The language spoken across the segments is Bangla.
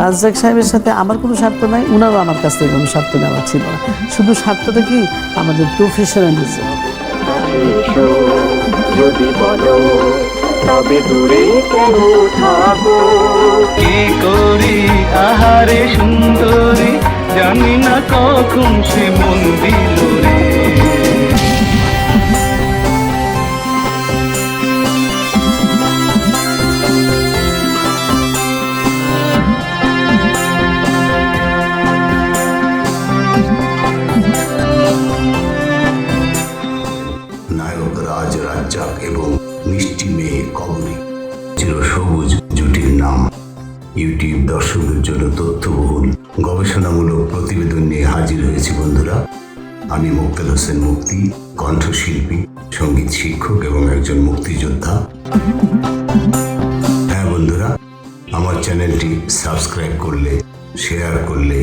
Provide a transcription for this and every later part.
রাজ্জাক সাহেবের সাথে আমার কোনো স্বার্থ নাই, উনারও আমার কাছ থেকে কোনো স্বার্থ নেওয়া ছিল না। শুধু স্বার্থটা কি আমাদের প্রফেশনালিজম। যদি বলো তবে দূরে কেন থাকো, কি করি আহারে সুন্দরী, জানি না কখন সে মন দিল রে। নায়ক রাজ রাজ্জাক এবং মিষ্টি মেয়ে কবরী চিরসবুজ জুটির নাম। ইউটিউব দর্শকদের জন্য তথ্যবহুল গবেষণামূলক প্রতিবেদন নিয়ে হাজির হয়েছি বন্ধুরা। আমি মোক্তার হোসেন মুক্তি, কণ্ঠশিল্পী, সঙ্গীত শিক্ষক এবং একজন মুক্তিযোদ্ধা। হ্যাঁ বন্ধুরা, আমার চ্যানেলটি সাবস্ক্রাইব করলে, শেয়ার করলে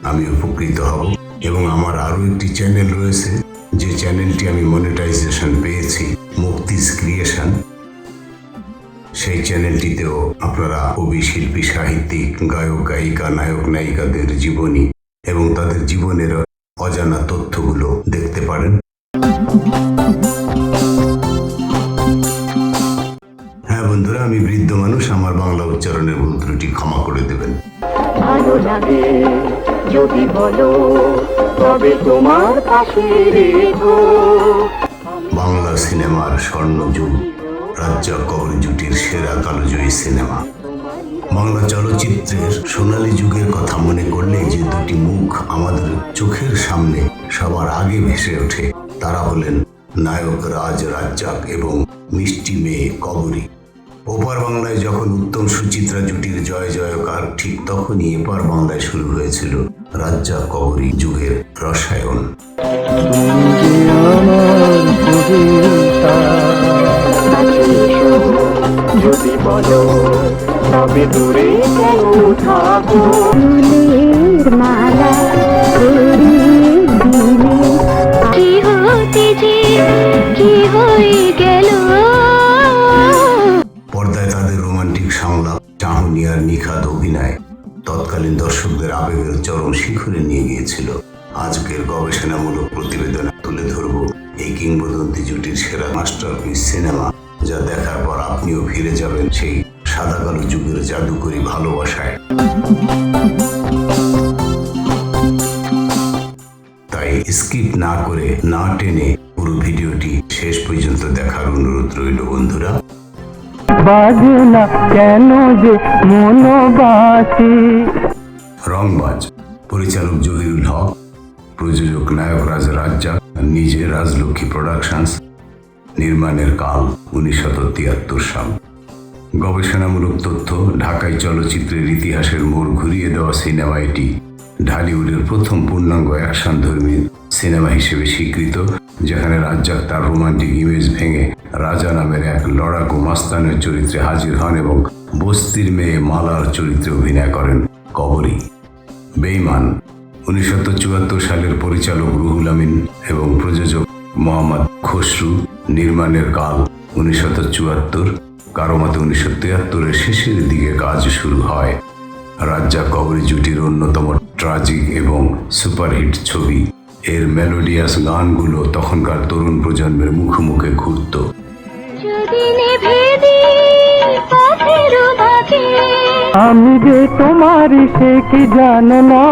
আমি উপকৃত হব। এবং আমার আরও একটি চ্যানেল রয়েছে, যে চ্যানেলটি আমি মনিটাইজেশন পেয়েছি, মুক্তিজ ক্রিয়েশন। সেই চ্যানেলটিতেও আপনারা কবি, শিল্পী, সাহিত্যিক, গায়ক, গায়িকা, নায়ক, নায়িকাদের জীবনী এবং তাদের জীবনের অজানা তথ্যগুলো দেখতে পারেন। হ্যাঁ বন্ধুরা, আমি বৃদ্ধ মানুষ, আমার বাংলা উচ্চারণের ভুল ত্রুটি ক্ষমা করে দেবেন। ভালো লাগে যদি বলো তবে তোমার পাশে রেখো। বাংলা সিনেমার স্বর্ণযুগ, রাজ্জাক কবরী জুটির সেরা কালোজয়ী সিনেমা। বাংলা চলচ্চিত্রের সোনালী যুগের কথা মনে করলে যে দুটি মুখ আমাদের চোখের সামনে সবার আগে ভেসে ওঠে, তারা হলেন নায়ক রাজ রাজ্জাক এবং মিষ্টি মেয়ে কবরী। ওপার বাংলায় যখন উত্তম সুচিত্রা জুটির জয় জয়কার, ঠিক তখনই এপার বাংলায় শুরু হয়েছিল রাজ্জাক কবরী যুগের রসায়ন। যদি বলো তবে দূরে কেন থাকো, মালা কি হতে যে কি হয়ে গেল। পর্দায় তাদের রোমান্টিক সংলাপ, চাহনি আর নিখাদ অভিনয় তৎকালীন দর্শকদের আবেগের চরম শিখরে নিয়ে গিয়েছিল। আজকের গবেষণামূলক প্রতিবেদনে তুলে ধরব এই কিংবদন্তি জুটির সেরা মাস্টারপিস সিনেমা, যা দেখার পর আপনিও ফিরে যাবেন সেই সাদা কালো যুগের জাদুকরী ভালোবাসায়। তাই স্কিপ না করে, না টেনে পুরো ভিডিওটি শেষ পর্যন্ত দেখার অনুরোধ রইল বন্ধুরা। বাজে না কেন যে মনোবাসী। রংবাজ, পরিচালক জহিরুল হক, প্রযোজক নায়ক রাজ রাজ্জাক, নিজে রাজলক্ষ্মী প্রোডাকশনস, নির্মাণের কাল 1973 সাল। গবেষণামূলক তথ্য, ঢাকাই চলচ্চিত্রের ইতিহাসের মোড় ঘুরিয়ে দেওয়া সিনেমা এটি ঢালিউডের প্রথম পূর্ণাঙ্গ অ্যাকশনধর্মী সিনেমা হিসেবে স্বীকৃত, যেখানে রাজ্জাক তার রোমান্টিক ইমেজ ভেঙে রাজা নামের এক লড়াকু মাস্তানের চরিত্রে হাজির হন এবং বস্তির মেয়ে মালার চরিত্রে অভিনয় করেন কবরী। বেঈমান, 1974 সালের পরিচালক রুহুল আমিন এবং প্রযোজক মোহাম্মদ খসরু, নির্মাণের কাল 1974, কারো মতে 1973-এর শেষের দিকে কাজ শুরু হয়। রাজ্জাক কবরী জুটির অন্যতম ট্রাজিক এবং সুপারহিট ছবি। এর মেলোডিয়াস গানগুলো তখনকার তরুণ প্রজন্মের মুখে মুখে ঘুরত। আমি যে তোমার সে কি জানো না।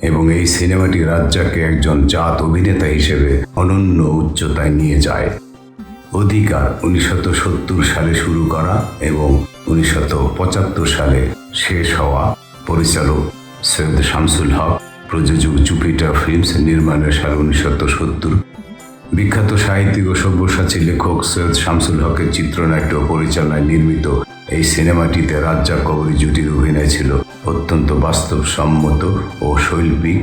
এবং এই সিনেমাটি রাজ্জাককে একজন জাত অভিনেতা হিসেবে অনন্য উচ্চতায় নিয়ে যায়। অধিকার 1970 সালে শুরু করা এবং 1975 সালে শেষ হওয়া। পরিচালক সৈয়দ শামসুল হক, প্রযোজক জুপিটার ফিল্মস, নির্মাণের সাল 1970। বিখ্যাত সাহিত্যিক ও সব্যসাচী লেখক সৈয়দ শামসুল হকের চিত্রনাট্য ও পরিচালনায় নির্মিত এই সিনেমাটিতে রাজ্জাক কবরী জুটির অভিনয় ছিল অত্যন্ত বাস্তবসম্মত ও শৈল্পিক।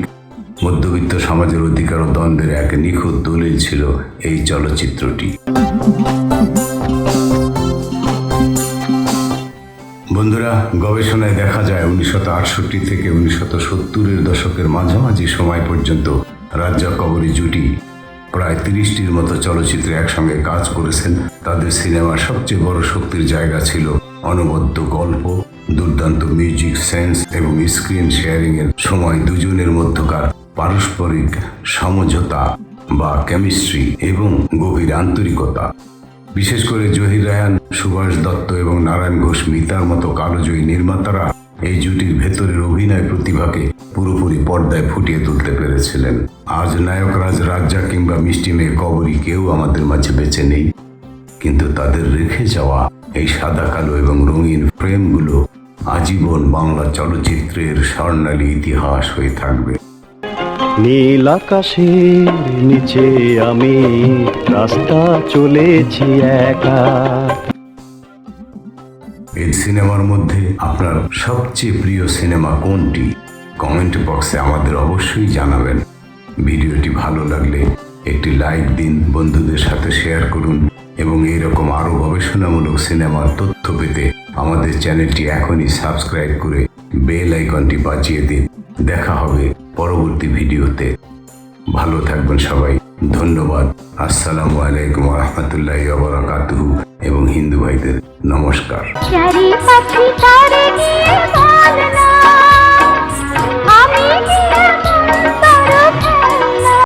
মধ্যবিত্ত সমাজের অধিকার ও দ্বন্দ্বের এক নিখুঁত দলিল ছিল এই চলচ্চিত্রটি। বন্ধুরা, গবেষণায় দেখা যায় 1968 থেকে 1970-এর দশকের মাঝামাঝি সময় পর্যন্ত রাজ্জাক কবরী জুটি প্রায় 30টির মতো চলচ্চিত্রে একসঙ্গে কাজ করেছেন। তাদের সিনেমার সবচেয়ে বড় শক্তির জায়গা ছিল অনবদ্য গল্প, দুর্দান্ত মিউজিক সেন্স এবং স্ক্রিন শেয়ারিং এর সময় দুজনের মধ্যকার পারস্পরিক সমঝোতা বা কেমিস্ট্রি এবং গভীর আন্তরিকতা। বিশেষ করে জহির রায়হান, সুভাষ দত্ত এবং নারায়ণ ঘোষ মিতার মতো কালোজয়ী নির্মাতারা এই জুটির ভেতরের অভিনয় প্রতিভাকে পুরোপুরি পর্দায় ফুটিয়ে তুলতে পেরেছিলেন। আজ নায়করাজ রাজ্জাক কিংবা মিষ্টি মেয়ে কবরী কেউ আমাদের মাঝে বেঁচে নেই, কিন্তু তাদের রেখে যাওয়া এই সাদা কালো এবং রঙিন ফ্রেমগুলো আজীবন বাংলা চলচ্চিত্রের স্বর্ণালী ইতিহাস হয়ে থাকবে। নীল আকাশের নিচে আমি রাস্তা চলেছি একা। এই সিনেমার মধ্যে আপনার সবচেয়ে প্রিয় সিনেমা কোনটি? কমেন্ট বক্সে আমাদের অবশ্যই জানাবেন। ভিডিওটি ভালো লাগলে একটি লাইক দিন, বন্ধুদের সাথে শেয়ার করুন এবং এইরকম আরও গবেষণামূলক সিনেমার তথ্য পেতে আমাদের চ্যানেলটি এখনই সাবস্ক্রাইব করে বেল আইকনটি বাজিয়ে দিন। দেখা হবে পরবর্তী ভিডিওতে। ভালো থাকবেন সবাই। ধন্যবাদ। আসসালামু আলাইকুম রহমতুল্লাহি ওয়া বারাকাতুহু এবং হিন্দু ভাইদের নমস্কার। চারি পাখি তারে নিয়ে